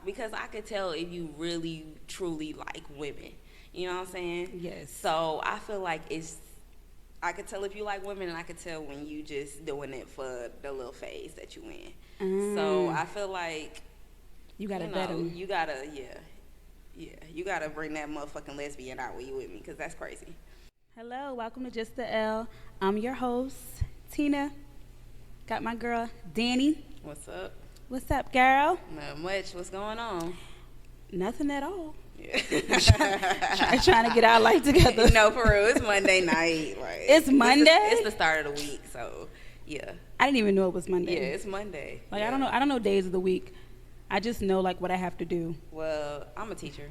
because I could tell if you really truly like women. You know what I'm saying? Yes. So I feel like I could tell if you like women, and I could tell when you just doing it for the little phase that you in. So I feel like you gotta vet them. You gotta, you gotta bring that motherfucking lesbian out when you with me, because that's crazy. Hello, welcome to Just the L. I'm your host, Tina. Got my girl, Danny. What's up? What's up, girl? Not much. What's going on? Nothing at all. Yeah. Trying to get our life together. No, for real. It's Monday night. Like, it's Monday? It's the start of the week, so yeah. I didn't even know it was Monday. Yeah, it's Monday. Like, yeah. I don't know days of the week. I just know, like, what I have to do. Well, I'm a teacher.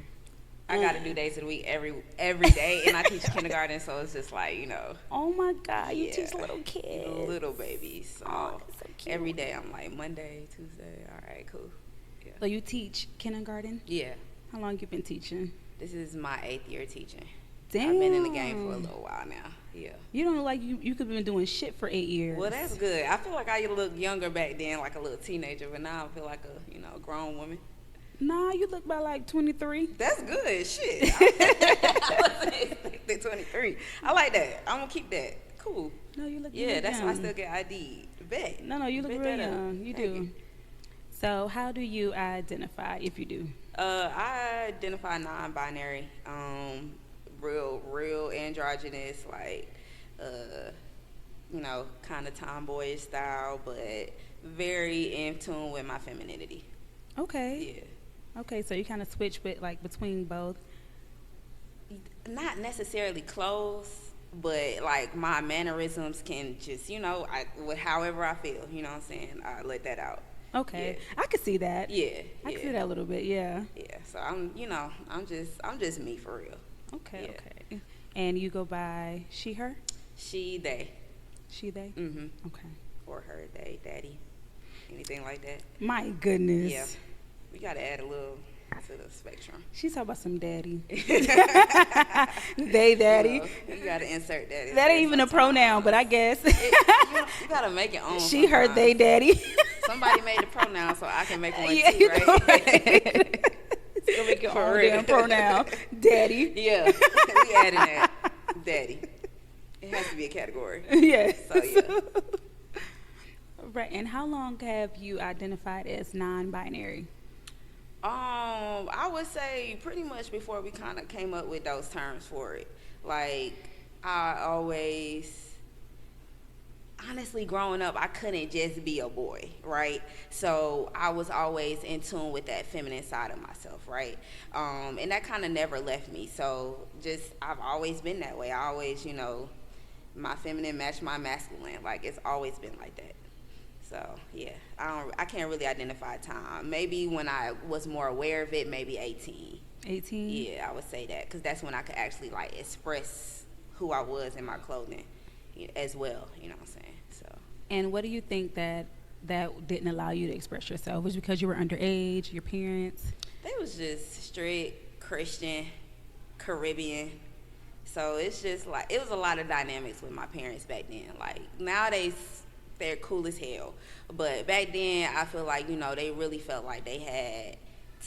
I got to do days of the week every day, and I teach kindergarten, so it's just like, Oh, my God. You teach little kids. Little babies. So, that's so cute. Every day I'm like, Monday, Tuesday, all right, cool. Yeah. So you teach kindergarten? Yeah. How long you been teaching? This is my 8th year teaching. Damn. I've been in the game for a little while now. Yeah. You don't look like you could have been doing shit for 8 years. Well, that's good. I feel like I looked younger back then, like a little teenager, but now I feel like a grown woman. Nah, you look about like 23. That's good. Shit. I wasn't expecting 23. I like that. I'm going to keep that. Cool. No, you look Yeah, that's young. why I still get ID. Bet. No, you look Bet real that up. young. You Thank do. you. So how do you identify, if you do? I identify non-binary. Real androgynous, like, kind of tomboyish style, but very in tune with my femininity. Okay. Yeah. Okay, so you kind of switch with, like, between both. Not necessarily clothes, but like my mannerisms can just, however I feel, you know what I'm saying? I let that out. Okay. Yeah. I could see that. Yeah. I can see that a little bit, yeah. Yeah. So I'm just me for real. Okay, Yeah. okay. And you go by she, her? She, they. She, they? Mm-hmm. Okay. Or her, they, daddy. Anything like that. My goodness. Yeah. We got to add a little to the spectrum. She's talking about some daddy. They daddy. You got to insert daddy. That ain't even a pronoun, but I guess. You got to make it own. She, her, they daddy. Somebody made the pronoun, so I can make one Yeah, too, right? It's gonna make your For own real. damn pronoun. Daddy. Yeah. We adding that. Daddy. It has to be a category. Yes. So, yeah. Right. And how long have you identified as non-binary? I would say pretty much before we kind of came up with those terms for it. Like, I always, honestly, growing up, I couldn't just be a boy, right? So I was always in tune with that feminine side of myself, right? And that kind of never left me. So I've always been that way. I always, my feminine matched my masculine. Like, it's always been like that. So, yeah, I can't really identify time. Maybe when I was more aware of it, maybe 18. 18? Yeah, I would say that, because that's when I could actually, like, express who I was in my clothing as well, you know what I'm saying? So. And what do you think that didn't allow you to express yourself? Was it because you were underage, your parents? They was just strict, Christian, Caribbean. So it's just, like, it was a lot of dynamics with my parents back then. Like, nowadays, they're cool as hell. But back then, I feel like, they really felt like they had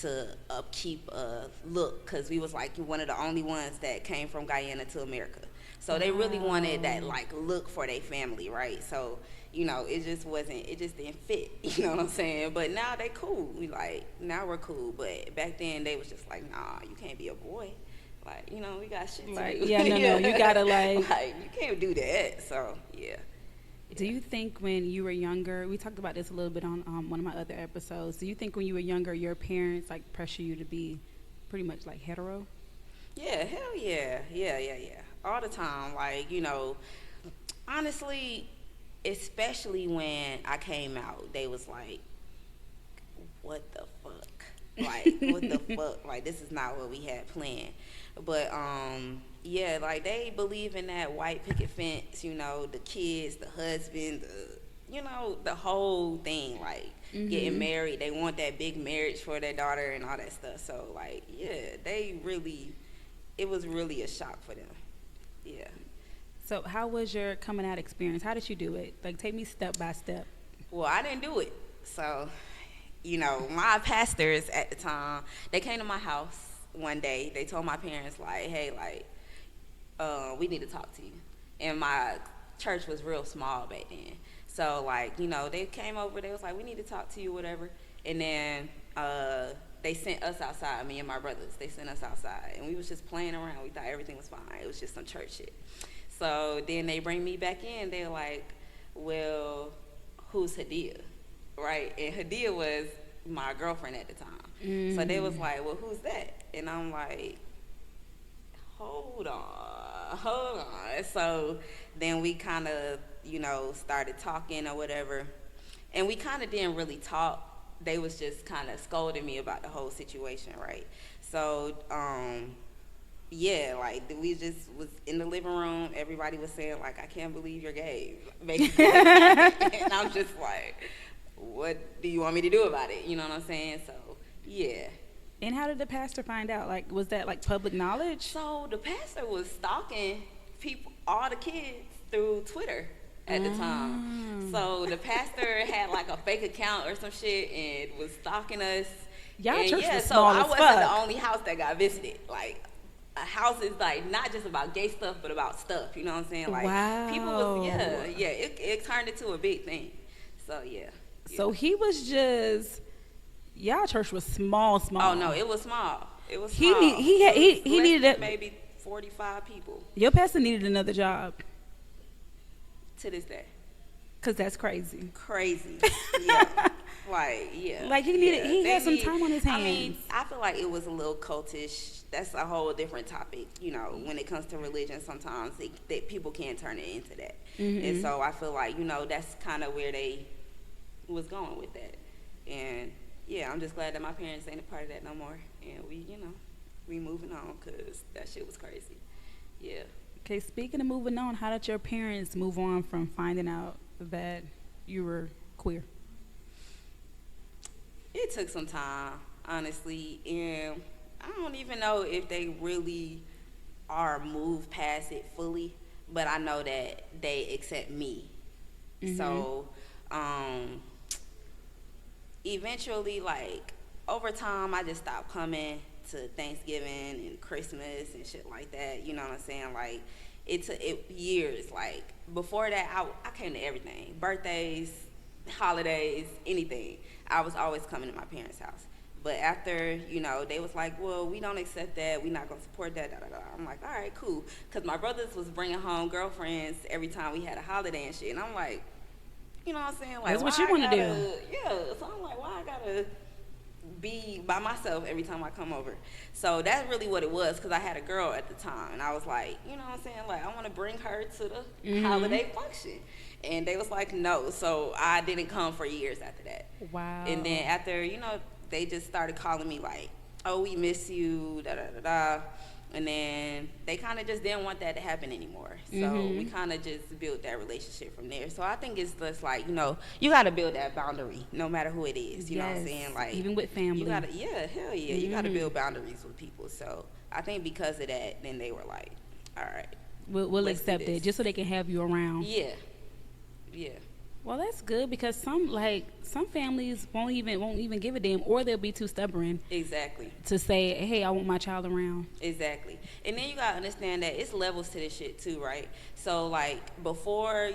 to upkeep a look, because we was, like, one of the only ones that came from Guyana to America. So they really wanted that, like, look for their family, right? So, it just didn't fit, you know what I'm saying? But now they cool. Now we're cool. But back then, they was just like, nah, you can't be a boy. Like, we got shit to Like, do. yeah, no, you gotta, like you can't do that. So, yeah. Do you think when you were younger, we talked about this a little bit on one of my other episodes, do you think when you were younger, your parents, like, pressure you to be pretty much, like, hetero? Yeah, hell yeah. Yeah. All the time. Like, honestly, especially when I came out, they was like, what the fuck? Like, what the fuck? Like, this is not what we had planned. But, yeah, like, they believe in that white picket fence, the kids, the husband, the whole thing, like, getting married. They want that big marriage for their daughter and all that stuff. So, like, yeah, it was really a shock for them. Yeah. So how was your coming out experience? How did you do it? Like, take me step by step. Well, I didn't do it. So, my pastors at the time, they came to my house one day. They told my parents, like, hey, like, we need to talk to you. And my church was real small back then. So, like, they came over. They was like, we need to talk to you, whatever. And then they sent us outside, me and my brothers. They sent us outside. And we was just playing around. We thought everything was fine. It was just some church shit. So then they bring me back in. They're like, well, who's Hadia? Right? And Hadia was my girlfriend at the time. So they was like, well, who's that? And I'm like, hold on. So then we kind of, started talking or whatever. And we kind of didn't really talk. They was just kind of scolding me about the whole situation, right? So, yeah, like, we just was in the living room. Everybody was saying, like, I can't believe you're gay, basically. And I'm just like, what do you want me to do about it? You know what I'm saying? So, yeah. And how did the pastor find out? Like, was that, like, public knowledge? So the pastor was stalking people, all the kids, through Twitter at the time. So the pastor had, like, a fake account or some shit and was stalking us. Y'all and church yeah, was so small I as wasn't fuck. the only house that got visited. Like, a house is, like, not just about gay stuff, but about stuff. You know what I'm saying? Like, Wow. people was, it turned into a big thing. So, yeah. So he was just, y'all church was small. Oh, no, it was small. It was He small. need- he had- he It was less needed than it. maybe 45 people Your pastor needed another job. to this day. Because that's crazy. Crazy. Yeah. Like, yeah. Like, he needed, he They had some need- time on his hands. I mean, I feel like it was a little cultish. That's a whole different topic. When it comes to religion, sometimes that people can turn it into that. And so I feel like, that's kind of where they was going with that. And, yeah, I'm just glad that my parents ain't a part of that no more. And we moving on because that shit was crazy. Yeah. Okay, speaking of moving on, how did your parents move on from finding out that you were queer? It took some time, honestly, and I don't even know if they really are moved past it fully, but I know that they accept me. So, eventually, like, over time, I just stopped coming to Thanksgiving and Christmas and shit like that. You know what I'm saying? Like, it took years. Like, before that, I came to everything. Birthdays, holidays, anything. I was always coming to my parents' house. But after, they was like, well, we don't accept that. We're not going to support that. Da, da, da. I'm like, all right, cool. Because my brothers was bringing home girlfriends every time we had a holiday and shit. And I'm like, you know what I'm saying? Like, That's what you want to do. Yeah. So I'm like, why I got to be by myself every time I come over? So that's really what it was, because I had a girl at the time. And I was like, you know what I'm saying? Like, I want to bring her to the holiday function. And they was like, no. So I didn't come for years after that. Wow. And then after, they just started calling me like, oh, we miss you, da da da da. And then they kind of just didn't want that to happen anymore. So we kind of just built that relationship from there. So I think it's just like, you got to build that boundary no matter who it is. You know what I'm saying? Like, even with family. You got to, hell yeah. You got to build boundaries with people. So I think because of that, then they were like, all right. We'll accept it just so they can have you around. Yeah. Yeah. Well, that's good, because some families won't even give a damn, or they'll be too stubborn. Exactly. To say, hey, I want my child around. Exactly. And then you gotta understand that it's levels to this shit too, right? So, like, before,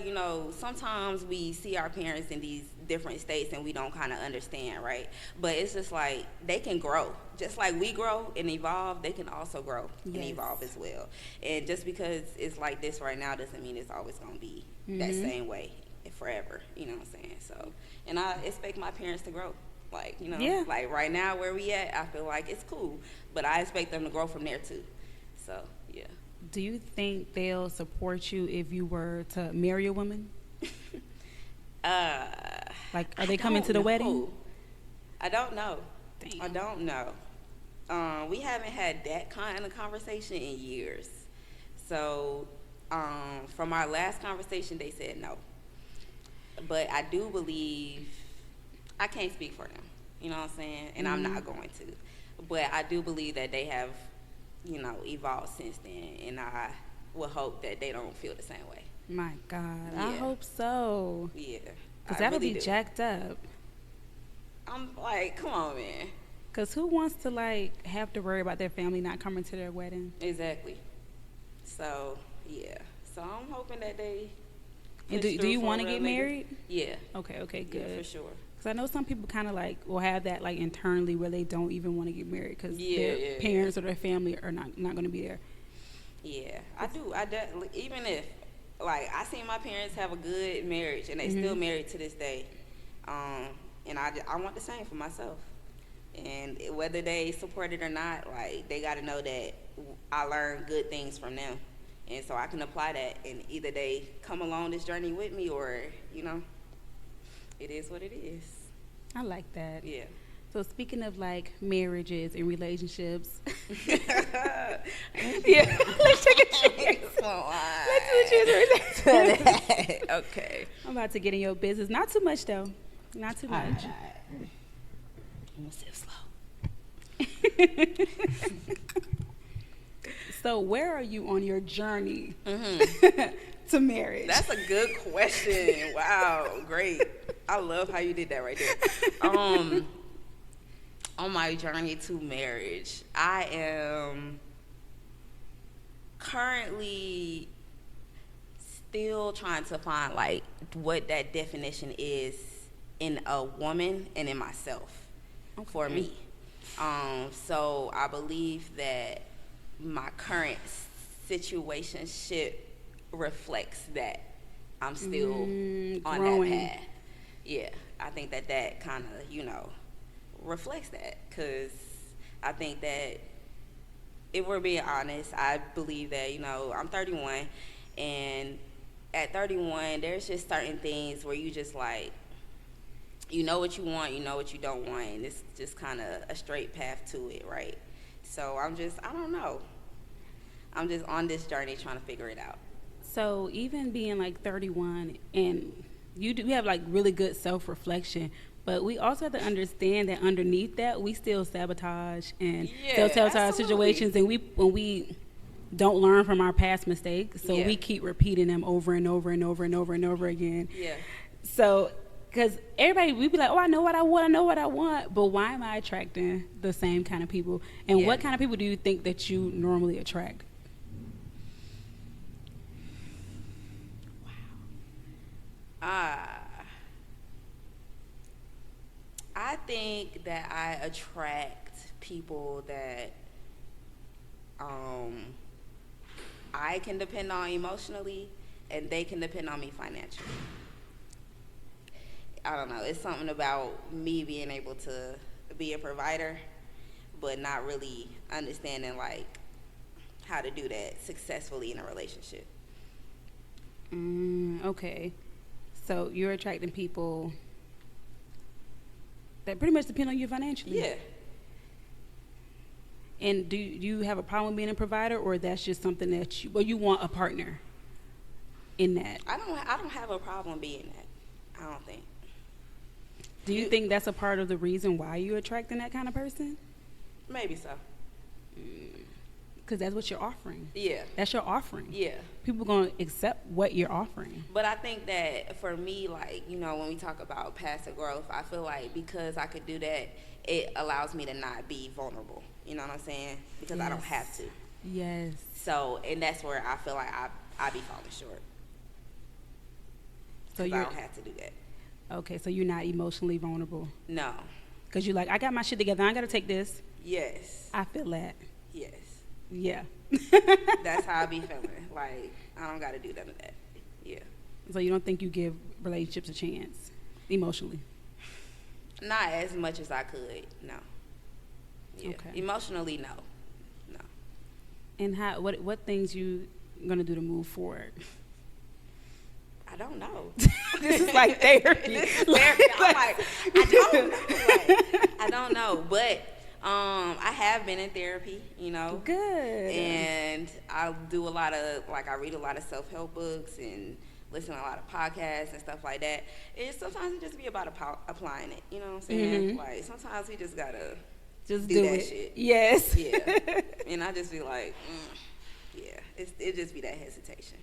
sometimes we see our parents in these different states and we don't kind of understand, right? But it's just like, they can grow. Just like we grow and evolve, they can also grow and evolve as well. And just because it's like this right now doesn't mean it's always gonna be that same way forever. You know what I'm saying? So, and I expect my parents to grow. Like, like right now where we at, I feel like it's cool, but I expect them to grow from there too. So, yeah. Do you think they'll support you if you were to marry a woman? Like, are they coming to the wedding? I don't know. Damn. I don't know. We haven't had that kind of conversation in years. So, from our last conversation, they said no. But I do believe, I can't speak for them, you know what I'm saying? And I'm not going to. But I do believe that they have, evolved since then. And I would hope that they don't feel the same way. My God, Yeah. I hope so. Yeah. Because I that'll really be do. jacked up. I'm like, come on, man. Because who wants to, like, have to worry about their family not coming to their wedding? Exactly. So, yeah. So I'm hoping that they. And do you want to get married? Yeah. Okay, good. Yeah, for sure. Because I know some people kind of like will have that like internally where they don't even want to get married because their parents or their family are not going to be there. Yeah, I do. I definitely, even if, like, I seen my parents have a good marriage and they still married to this day. And I want the same for myself. And whether they support it or not, like, they got to know that I learned good things from them. And so I can apply that, and either they come along this journey with me or, you know, it is what it is. I like that. Yeah. So speaking of, like, marriages and relationships. Yeah. Let's take a chance. Let's do a chance. Okay. I'm about to get in your business. Not too much, though. Not too much. I'm going to sip slow. So where are you on your journey to marriage? That's a good question. Wow, great. I love how you did that right there. On my journey to marriage, I am currently still trying to find, like, what that definition is in a woman and in myself for me. So I believe that my current situationship reflects that I'm still on growing. that path. Yeah, I think that kind of, you know, reflects that, because I think that if we're being honest, I believe that, you know, I'm 31, and at 31, there's just certain things where you just, like, you know what you want, you know what you don't want, and it's just kind of a straight path to it, right? So I don't know. I'm just on this journey trying to figure it out. So even being like 31, and you have like really good self-reflection, but we also have to understand that underneath that we still sabotage and self-sabotage situations, and when we don't learn from our past mistakes, so we keep repeating them over and over and over and over and over again. Yeah. So because everybody, we be like, oh, I know what I want, but why am I attracting the same kind of people? And what kind of people do you think that you normally attract? I think that I attract people that I can depend on emotionally, and they can depend on me financially. I don't know. It's something about me being able to be a provider, but not really understanding, like, how to do that successfully in a relationship. Okay. So you're attracting people that pretty much depend on you financially. Yeah. And do you have a problem being a provider, or that's just something that you want a partner in that? I don't have a problem being that. I don't think. Do you think that's a part of the reason why you're attracting that kind of person? Maybe so. Because that's what you're offering. Yeah. That's your offering. Yeah. People going to accept what you're offering. But I think that for me, like, you know, when we talk about passive growth, I feel like because I could do that, it allows me to not be vulnerable. You know what I'm saying? Because I don't have to. Yes. So, and that's where I feel like I be falling short. So I don't have to do that. Okay, so you're not emotionally vulnerable. No. Because you're like, I got my shit together. I got to take this. Yes. I feel that. Yes. Yeah. That's how I be feeling. Like, I don't got to do none of that. Yeah. So you don't think you give relationships a chance emotionally? Not as much as I could, no. Yeah. Okay. Emotionally, no. No. And what things you going to do to move forward? I don't know. This is like therapy. This is therapy. I'm like, I don't know. Like, I don't know. But I have been in therapy, you know. Good. And I do a lot of, like, I read a lot of self-help books and listen to a lot of podcasts and stuff like that. And sometimes it just be about applying it, you know what I'm saying? Mm-hmm. Like, sometimes we just gotta just do that it. Shit. Yes. Yeah. And I just be like, yeah. It just be that hesitation.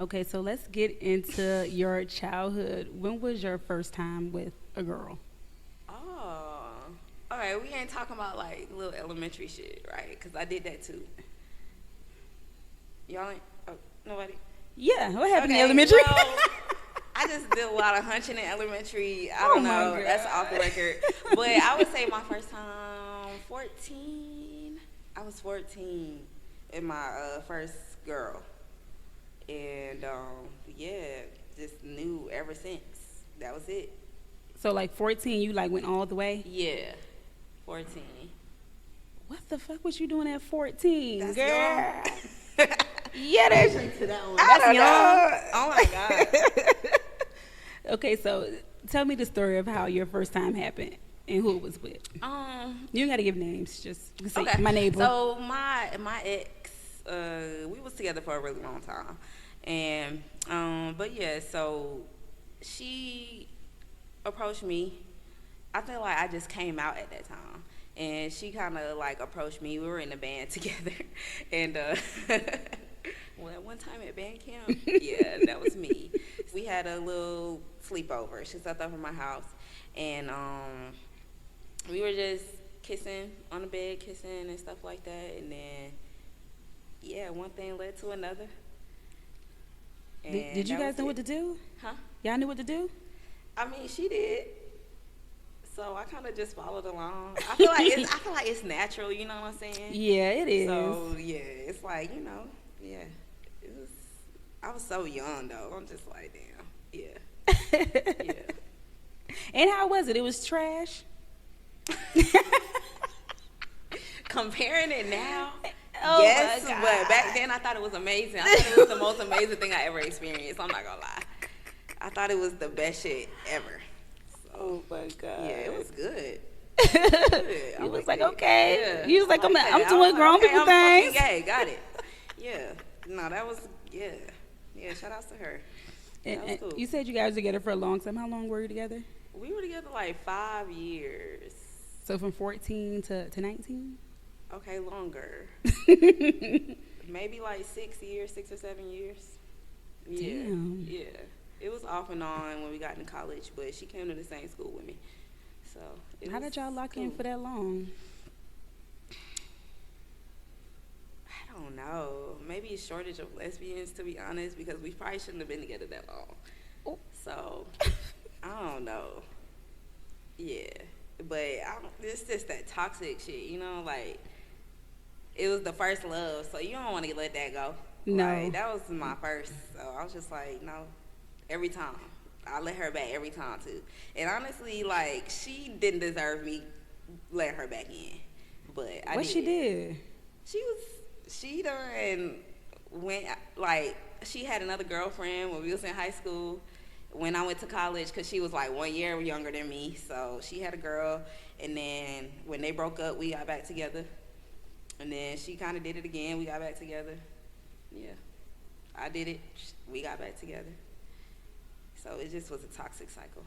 Okay, so let's get into your childhood. When was your first time with a girl? Oh, Okay, we ain't talking about like little elementary shit, right? Because I did that too. Y'all ain't, oh, nobody? Yeah, what happened in elementary? Well, I just did a lot of hunching in elementary. I don't know. That's off the record. But I would say my first time, 14. I was 14 in my first girl. And, yeah, just knew ever since. That was it. So, like, 14, you, like, went all the way? Yeah, 14. What the fuck was you doing at 14, That's girl? Young. Yeah, that's to that one. That's young. Know. Oh, my God. Okay, so tell me the story of how your first time happened and who it was with. You don't got to give names, just say okay. My neighbor. So, my ex, we was together for a really long time. And, but yeah, so she approached me. I feel like I just came out at that time. And she kind of like approached me. We were in a band together. And, well, one time at band camp, yeah, that was me. We had a little sleepover. She slept over my house. And, we were just kissing on the bed, kissing and stuff like that. And then, yeah, one thing led to another. Did you guys know what to do? Huh? Y'all knew what to do? I mean, she did. So I kind of just followed along. I feel like it's natural. You know what I'm saying? Yeah, it is. So yeah, it's like, you know, yeah. It was. I was so young though. I'm just like, damn. Yeah. Yeah. And how was it? It was trash. Comparing it now. Oh yes, my God. But back then I thought it was amazing. I thought it was the most amazing thing I ever experienced. I'm not gonna lie. I thought it was the best shit ever. So, oh my God. Yeah, it was good. You was like, okay. Yeah. You was like, I'm doing like, grown okay, people I'm things. Gay, got it. Yeah. No, that was yeah. Shout outs to her. That was cool. You said you guys were together for a long time. How long were you together? We were together like 5 years. So from 14 to 19? Okay, longer. Maybe like 6 years, 6 or 7 years. Yeah. Damn. Yeah. It was off and on when we got in college, but she came to the same school with me. So how did y'all lock in for that long? I don't know. Maybe a shortage of lesbians, to be honest, because we probably shouldn't have been together that long. Oh. So I don't know. Yeah. But it's just that toxic shit, you know, like it was the first love, so you don't want to let that go. No. Like, that was my first, so I was just like, no, every time. I let her back every time, too. And honestly, like, she didn't deserve me letting her back in, but I did. What she did? She done went, like, she had another girlfriend when we was in high school. When I went to college, because she was like 1 year younger than me, so she had a girl, and then when they broke up, we got back together, and then she kind of did it again, we got back together. Yeah, I did it, we got back together. So it just was a toxic cycle.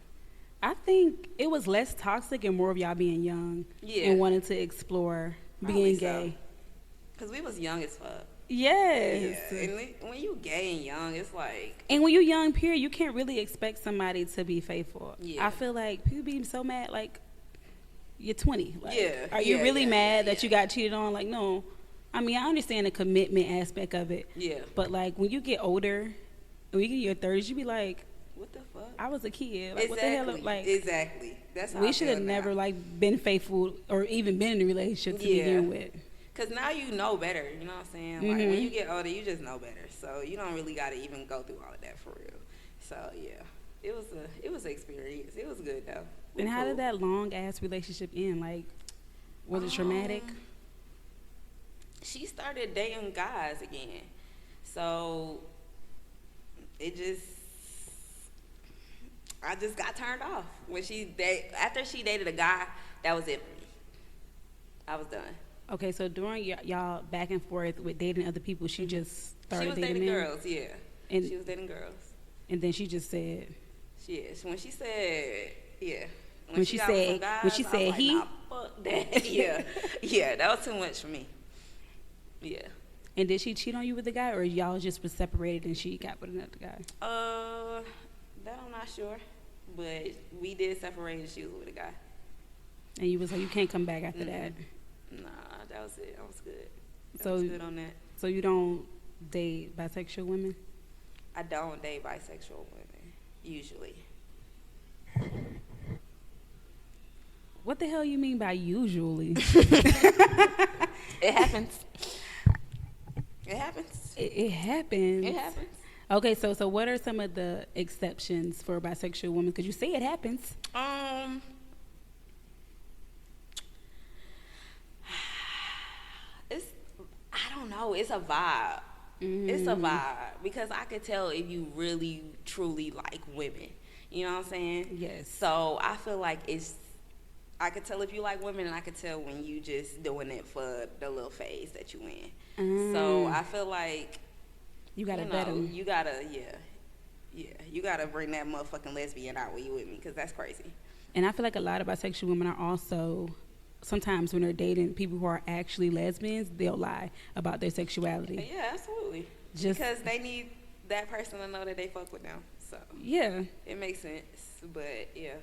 I think it was less toxic and more of y'all being young and wanting to explore being gay. Because we was young as fuck. Yes. Yeah. And when you gay and young, it's like. And when you're young, period, you can't really expect somebody to be faithful. Yeah. I feel like people be so mad, like, you're 20. Like, yeah. Are you really mad that you got cheated on? Like, no. I mean, I understand the commitment aspect of it. Yeah. But, like, when you get older, when you get in your 30s, you be like, what the fuck? I was a kid. Like, exactly. what the hell? Like, exactly. That's how we should have never, like, been faithful or even been in a relationship to begin with. Because now you know better, you know what I'm saying? Like, when you get older, you just know better. So you don't really got to even go through all of that for real. So, yeah, it was an experience. It was good, though. And how did that long-ass relationship end? Like, was it traumatic? She started dating guys again. So I just got turned off. After she dated a guy, that was it for me. I was done. Okay, so during y'all back and forth with dating other people, she just started dating dating girls, yeah. And she was dating girls. And then she just said. Yes, when she said, yeah. When she said like, he. nah, fuck that. Yeah, that was too much for me. Yeah. And did she cheat on you with the guy, or y'all just were separated and she got with another guy? That I'm not sure, but we did separate and she was with a guy. And you was like, you can't come back after that. Nah, that was it. I was good. I So was good on that. So you don't date bisexual women? I don't date bisexual women, usually. What the hell you mean by usually? It happens. It happens. It happens. It happens. Okay, so what are some of the exceptions for bisexual women? Because you say it happens. It's, I don't know. It's a vibe. It's a vibe because I could tell if you really truly like women. You know what I'm saying? Yes. So I feel like I could tell if you like women, and I could tell when you just doing it for the little phase that you in. So I feel like you gotta bet them. You gotta, you gotta bring that motherfucking lesbian out when you with me, because that's crazy. And I feel like a lot of bisexual women are also, sometimes when they're dating people who are actually lesbians, they'll lie about their sexuality. Yeah, absolutely. Because they need that person to know that they fuck with them. So yeah, it makes sense. But yeah,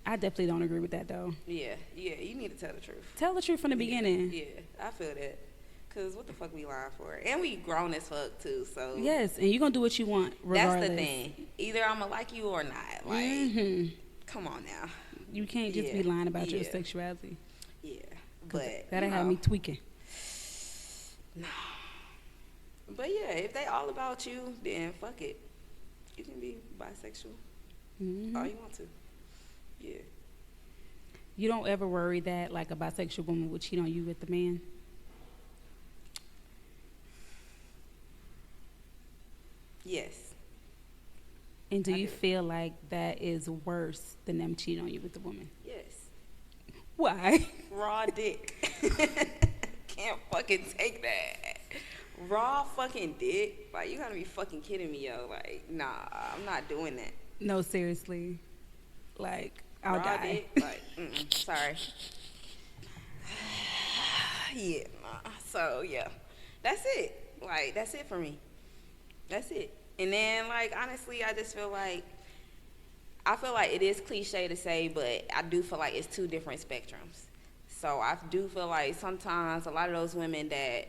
I definitely don't agree with that though. Yeah, you need to tell the truth. Tell the truth from the beginning. Yeah, I feel that. Cause what the fuck we lying for? And we grown as fuck too. So yes, and you gonna do what you want regardless. That's the thing. Either I'ma like you or not. Like, come on now. You can't just be lying about your sexuality. Yeah, but that'll have me tweaking. No. But yeah, if they all about you, then fuck it. You can be bisexual all you want to. Yeah. You don't ever worry that like a bisexual woman would cheat on you with the man? Yes. And do you feel like that is worse than them cheating on you with the woman? Yes. Why? Raw dick. Can't fucking take that. Raw fucking dick? Like, you gotta be fucking kidding me, yo. Like, nah, I'm not doing that. No, seriously. Like, I'll raw die. Dick? Like, sorry. Yeah, nah. So, yeah. That's it. Like, that's it for me. That's it. And then, like, honestly, I just feel like, it is cliche to say, but I do feel like it's two different spectrums. So I do feel like sometimes a lot of those women that's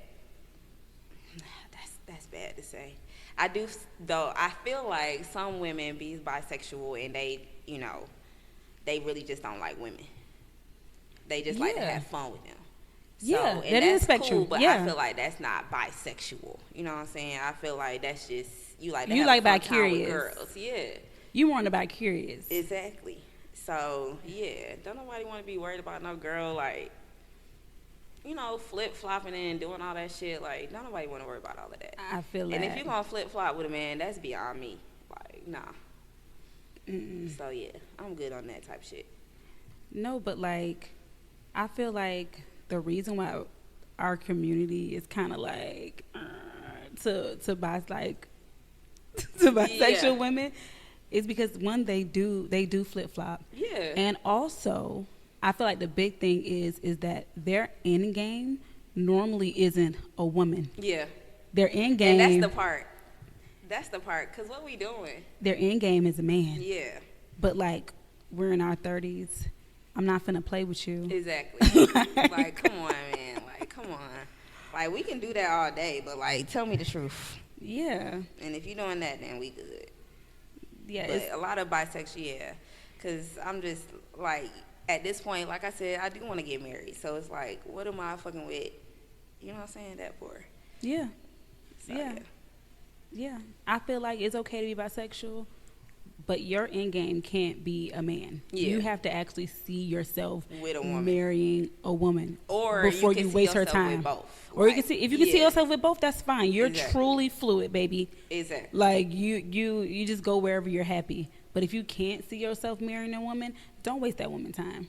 bad to say. I feel like some women be bisexual and they, they really just don't like women. They just like to have fun with them. So, yeah, and that is spectrum. Cool, but I feel like that's not bisexual. You know what I'm saying? I feel like that's just you like bi-curious girls. Yeah, you want to bi-curious. Exactly. So yeah, don't nobody want to be worried about no girl like flip flopping and doing all that shit. Like, don't nobody want to worry about all of that. I feel that. And if you gonna flip flop with a man, that's beyond me. Like, nah. So yeah, I'm good on that type shit. No, but like, I feel like the reason why our community is kind of like to bisexual women is because one, they do flip flop. Yeah. And also, I feel like the big thing is that their end game normally isn't a woman. Yeah. Their end game. And that's the part. Cause what we doing? Their end game is a man. Yeah. But like, we're in our 30s. I'm not finna play with you. Exactly. Like, come on, man. Like, come on. Like, we can do that all day, but like, tell me the truth. Yeah. And if you're doing that, then we good. Yeah. But a lot of bisexual, yeah. Because I'm just, like, at this point, like I said, I do want to get married. So it's like, what am I fucking with? You know what I'm saying? That for? Yeah. So, yeah. Yeah. I feel like it's okay to be bisexual, but your end game can't be a man. Yeah. You have to actually see yourself with a woman, marrying a woman, or before you waste her time. With both. Or you can see if you can see yourself with both, that's fine. You're truly fluid, baby. Exactly. Like you just go wherever you're happy. But if you can't see yourself marrying a woman, don't waste that woman's time.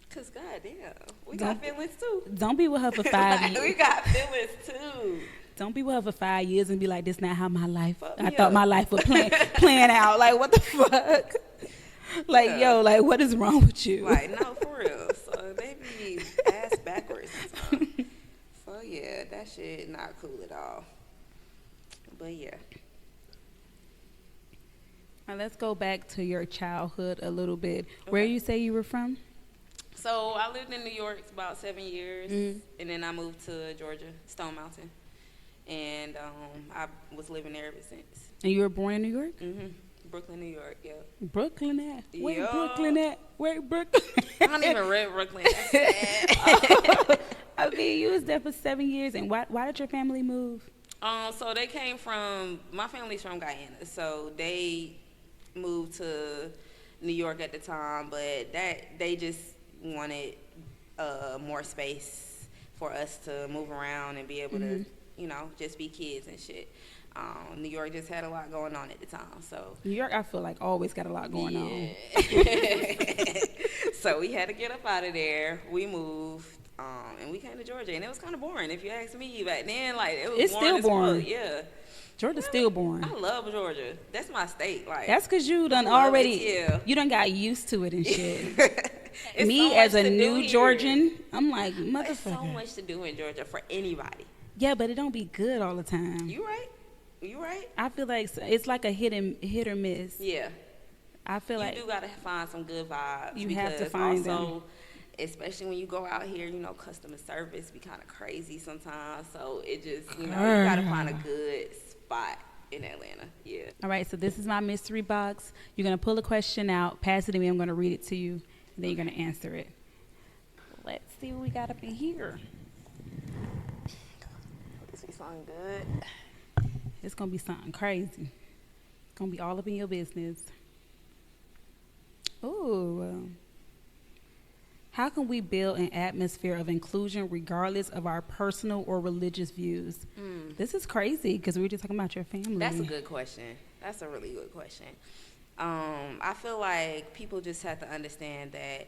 Cause goddamn, we got feelings too. Don't be with her for 5 years. We got feelings too. Don't be with her for 5 years and be like, "This not how my life. I thought my life would plan out." Like, what the fuck? Like, yo, like, what is wrong with you? Like, no, for real. So they be ass backwards and stuff. So yeah, that shit not cool at all. But yeah. Now let's go back to your childhood a little bit. Okay. Where you say you were from? So I lived in New York about 7 years, and then I moved to Georgia, Stone Mountain, and I was living there ever since. And you were born in New York? Brooklyn, New York, yeah. Brooklyn at? Where Yup. Brooklyn at? Where Brooklyn? I don't even rep Brooklyn. That's sad. I mean, you was there for 7 years, and why did your family move? So they came from, my family's from Guyana, so they moved to New York at the time, but they just wanted more space for us to move around and be able to, just be kids and shit. New York just had a lot going on at the time, so. New York, I feel like, always got a lot going on. So we had to get up out of there. We moved, and we came to Georgia, and it was kind of boring, if you ask me. Back then, like, it was it's boring still as boring. fuck. Yeah. Georgia's still boring. I love Georgia. That's my state. Like, that's because you done already, yeah. You done got used to it and shit. Me, so as a new Georgian, I'm like, motherfucker. There's so much to do in Georgia for anybody. Yeah, but it don't be good all the time. You right. You right. I feel like it's like a hit or miss. Yeah. I feel like you do gotta find some good vibes. You have to find them. Especially when you go out here, customer service be kind of crazy sometimes. So it just, you gotta find a good spot in Atlanta. Yeah. All right. So this is my mystery box. You're gonna pull a question out, pass it to me. I'm gonna read it to you, and then you're gonna answer it. Let's see what we got up in here. This be something good. It's gonna be something crazy. It's gonna be all up in your business. Ooh. How can we build an atmosphere of inclusion regardless of our personal or religious views? This is crazy because we were just talking about your family. That's a good question. That's a really good question. I feel like people just have to understand that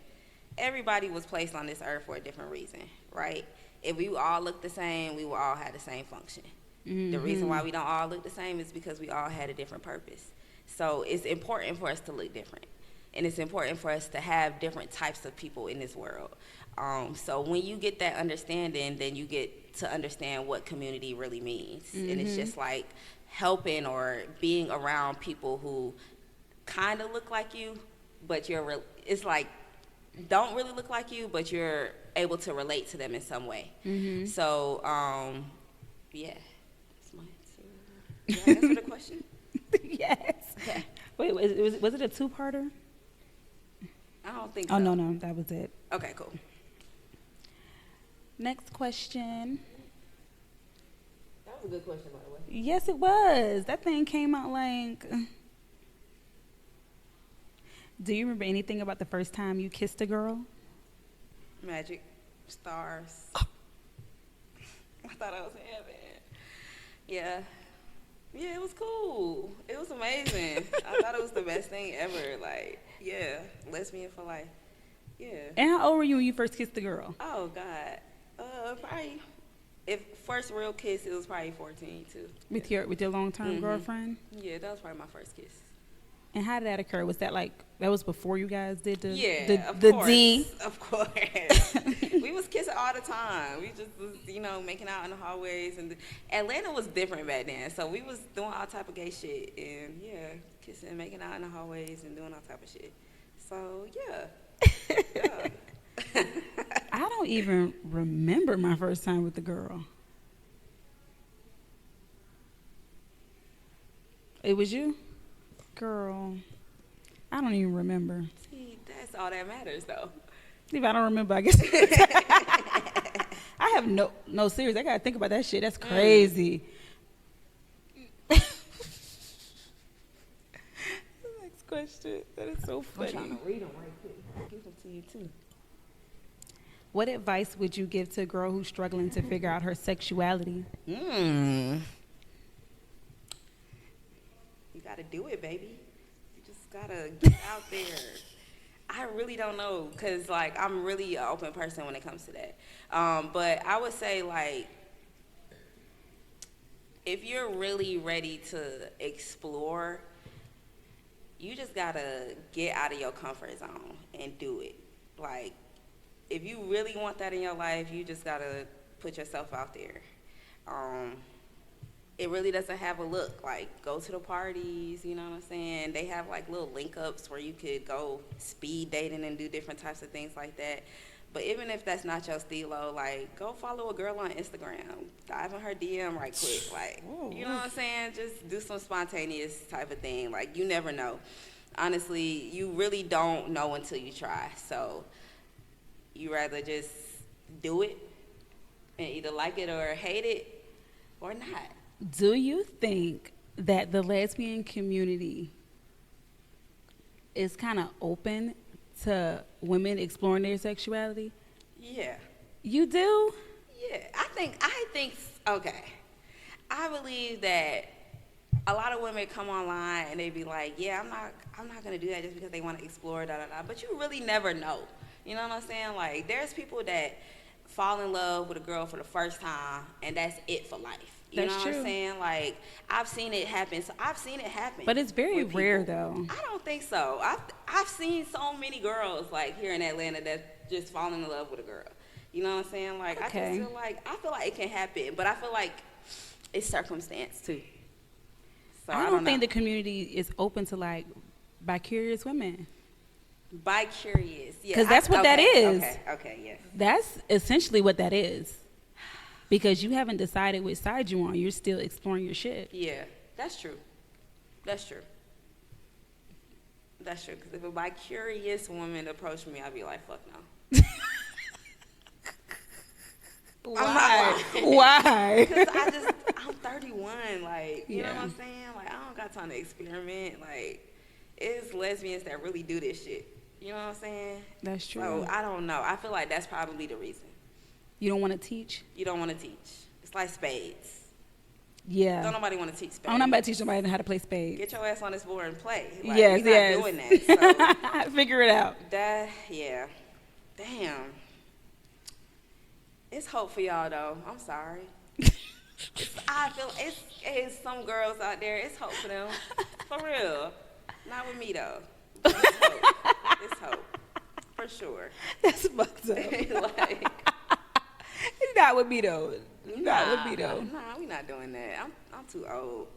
everybody was placed on this earth for a different reason, right? If we all look the same, we will all have the same function. The reason why we don't all look the same is because we all had a different purpose. So it's important for us to look different. And it's important for us to have different types of people in this world. So when you get that understanding, then you get to understand what community really means. And it's just like helping or being around people who kind of look like you, but it's like don't really look like you, but you're able to relate to them in some way. So, yeah. Did I answer the question? Yes. Okay. Wait, was it a two-parter? I don't think so. Oh, no, that was it. Okay, cool. Next question. That was a good question, by the way. Yes, it was. That thing came out like... Do you remember anything about the first time you kissed a girl? Magic. Stars. I thought I was in heaven. Yeah. Yeah, it was cool. It was amazing. I thought it was the best thing ever. Like, yeah, lesbian for life. Yeah. And how old were you when you first kissed the girl? Oh, God. Probably, if first real kiss, it was probably 14, too. With your long-term girlfriend? Yeah, that was probably my first kiss. And how did that occur? Was that that was before you guys did the course. D? Of course. We was kissing all the time. We just was, making out in the hallways. And Atlanta was different back then. So we was doing all type of gay shit. And, yeah, kissing, making out in the hallways and doing all type of shit. So, yeah. Yeah. I don't even remember my first time with the girl. It was you? Girl, I don't even remember. See, that's all that matters, though. If I don't remember, I guess. I have no serious. I gotta think about that shit. That's crazy. Next question. That is so funny. I'm trying to read them right quick. I'll give them to you, too. What advice would you give to a girl who's struggling to figure out her sexuality? You gotta do it, baby. You just gotta get out there. I really don't know, because, I'm really an open person when it comes to that. But I would say, if you're really ready to explore, you just gotta get out of your comfort zone and do it. If you really want that in your life, you just gotta put yourself out there. it really doesn't have a look. Like, go to the parties, you know what I'm saying? They have like little link ups where you could go speed dating and do different types of things like that. But even if that's not your stilo, like, go follow a girl on Instagram, dive in her DM right quick, like, you know what I'm saying? Just do some spontaneous type of thing. Like, you never know. Honestly, you really don't know until you try. So you rather just do it and either like it or hate it or not. Do you think that the lesbian community is kind of open to women exploring their sexuality? Yeah. You do? Yeah. I think, okay. I believe that a lot of women come online and they be like, yeah, I'm not going to do that just because they want to explore, da, da, da. But you really never know. You know what I'm saying? Like, there's people that fall in love with a girl for the first time and that's it for life. You know what I'm saying? Like, I've seen it happen. So I've seen it happen. But it's very rare, though. I don't think so. I've seen so many girls, like, here in Atlanta that just fall in love with a girl. You know what I'm saying? Like, okay. I feel like it can happen. But I feel like it's circumstance, too. So I don't think the community is open to, like, bi-curious women. Bi-curious, yeah. Because that's what that is. Okay, yes. That's essentially what that is. Because you haven't decided which side you're on. You're still exploring your shit. Yeah, that's true. That's true. That's true. Because if a bi-curious woman approached me, I'd be like, fuck no. Why? Why? Because I'm 31. Like, you know what I'm saying? Like, I don't got time to experiment. Like, it's lesbians that really do this shit. You know what I'm saying? That's true. So, I don't know. I feel like that's probably the reason. You don't want to teach? You don't want to teach. It's like spades. Yeah. Don't nobody want to teach spades. I'm not about to teach somebody how to play spades. Get your ass on this board and play. Like, yes, you're not doing that. So figure it out. Yeah. Damn. It's hope for y'all, though. I'm sorry. I feel it's some girls out there. It's hope for them. For real. Not with me, though. But it's hope. It's hope. For sure. That's fucked up. Like, it's not with me though. Not with me though. Nah, we not doing that. I'm too old.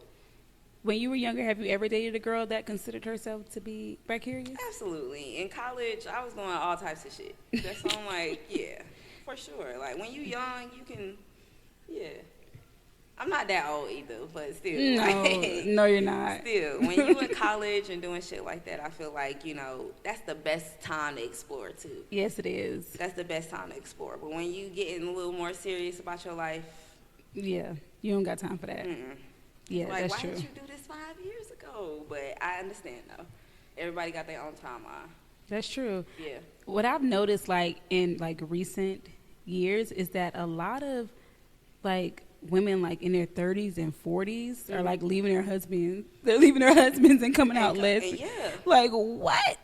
When you were younger, have you ever dated a girl that considered herself to be bi-curious? Absolutely. In college, I was doing all types of shit. That's why I'm like, yeah, for sure. Like, when you young, you can, yeah. I'm not that old either, but still. No, like, no, you're not. Still, when you in college and doing shit like that, I feel like, you know, that's the best time to explore, too. Yes, it is. That's the best time to explore. But when you getting a little more serious about your life. Yeah, you don't got time for that. Yeah, like, that's why true. didn't you do this 5 years ago? But I understand, though. Everybody got their own timeline. That's true. Yeah. What I've noticed, like, in, like, recent years is that a lot of, like, women like in their 30s and 40s are like leaving their husbands. They're leaving their husbands and coming out lesbian. Yeah. Like, what?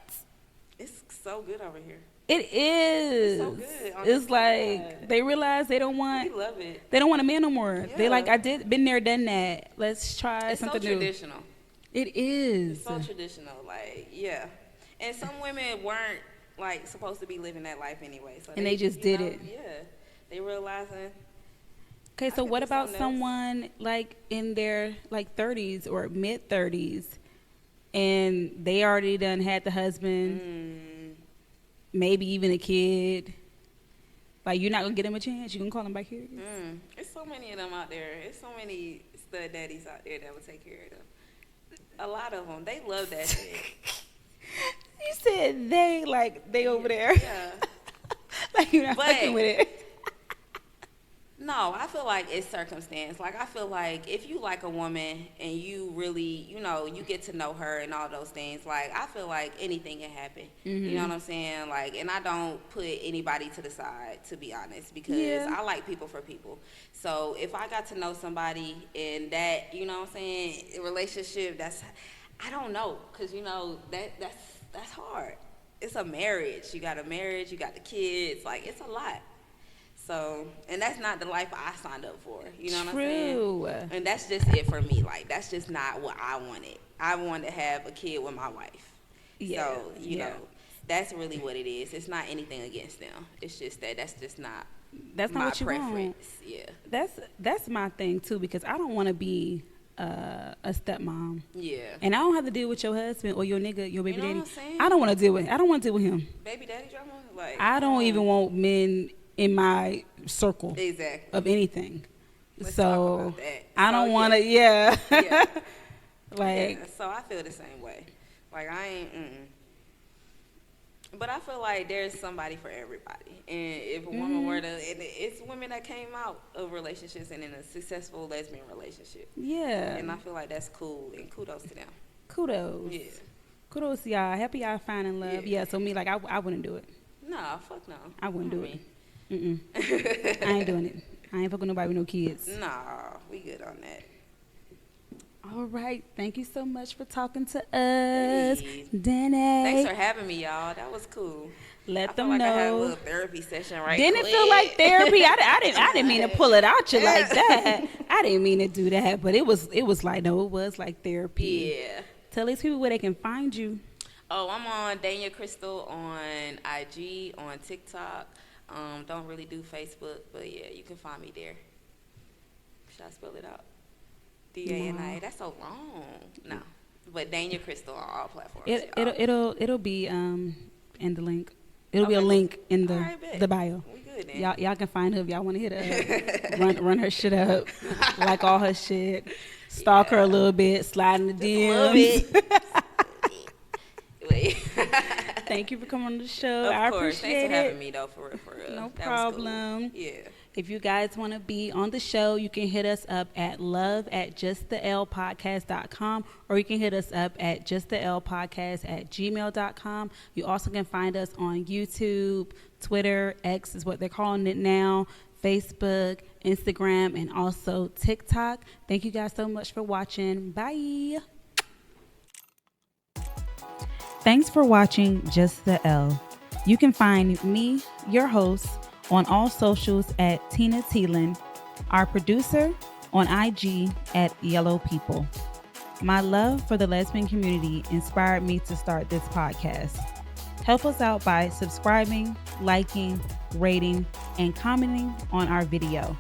It's so good over here. It is. It's so good. It's like they realize they don't want. We love it. They don't want a man no more. Yeah. They like, been there, done that. Let's try it's something so new. Traditional. It is. It's so traditional. Like, yeah. And some women weren't like supposed to be living that life anyway. So and they just did know, it. Yeah. They realizing. Okay, so what about someone like in their like 30s or mid 30s and they already done had the husband, maybe even a kid? Like, you're not going to get them a chance? You're going to call them bi-curious? There's so many of them out there. There's so many stud daddies out there that will take care of them. A lot of them. They love that shit. You said they, like they over there. Yeah. Like you're not fucking with it. No, I feel like it's circumstance. Like, I feel like if you like a woman and you really, you know, you get to know her and all those things, like, I feel like anything can happen. You know what I'm saying? Like, and I don't put anybody to the side, to be honest, because I like people for people. So if I got to know somebody and that, you know what I'm saying, relationship, I don't know, because, you know, that's hard. It's a marriage. You got a marriage, you got the kids, like, it's a lot. So, and that's not the life I signed up for. You know what I'm saying? And that's just it for me. Like, that's just not what I wanted. I wanted to have a kid with my wife. Yeah. So, you know, that's really what it is. It's not anything against them. It's just that's just not my what you preference. Want. Yeah. that's my thing too, because I don't want to be a stepmom. Yeah. And I don't have to deal with your husband or your nigga, your baby daddy. What I'm saying? I don't want to deal with him. Baby daddy drama? Like, I don't even want men in my circle. Exactly. Of anything. Let's so talk about that. I don't want to. Yeah. Yeah. Like. Yeah, so I feel the same way. Like I ain't. But I feel like there's somebody for everybody. And if a woman were to, and it's women that came out of relationships and in a successful lesbian relationship. Yeah. And I feel like that's cool, and kudos to them. Kudos. Yeah. Kudos to y'all. Happy y'all finding love. Yeah. So me, like, I wouldn't do it. No, fuck no. I wouldn't do it. I ain't doing it. I ain't fucking nobody with no kids. Nah, we good on that. All right. Thank you so much for talking to us, Danae. Thanks for having me, y'all. That was cool. Let I them feel like know. I had a little therapy session right Didn't quick. it feel like therapy? I didn't mean to pull it out you like that. I didn't mean to do that, but it was like, no, it was like therapy. Yeah. Tell these people where they can find you. Oh, I'm on Dania Crystal on IG, on TikTok. Don't really do Facebook, but yeah, you can find me there. Should I spell it out? D-A-N-I-A. That's so long. No, but Dania Crystal on all platforms. It'll be in the link. It'll be a link in the bio. We good then. Y'all can find her if y'all want to hit her up. run her shit up, like all her shit. Stalk her a little bit, slide in the DMs. A little bit. Thank you for coming on the show. Of I course. appreciate Thanks for it. having me, though, for real. No that problem. Was cool. Yeah. If you guys want to be on the show, you can hit us up at love@justthelpodcast.com, or you can hit us up at justthelpodcast@gmail.com. You also can find us on YouTube, Twitter, X is what they're calling it now, Facebook, Instagram, and also TikTok. Thank you guys so much for watching. Bye. Thanks for watching Just the L. You can find me, your host, on all socials at Tina Thielen, our producer on IG at Yellow People. My love for the lesbian community inspired me to start this podcast. Help us out by subscribing, liking, rating, and commenting on our video.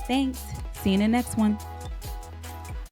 Thanks. See you in the next one.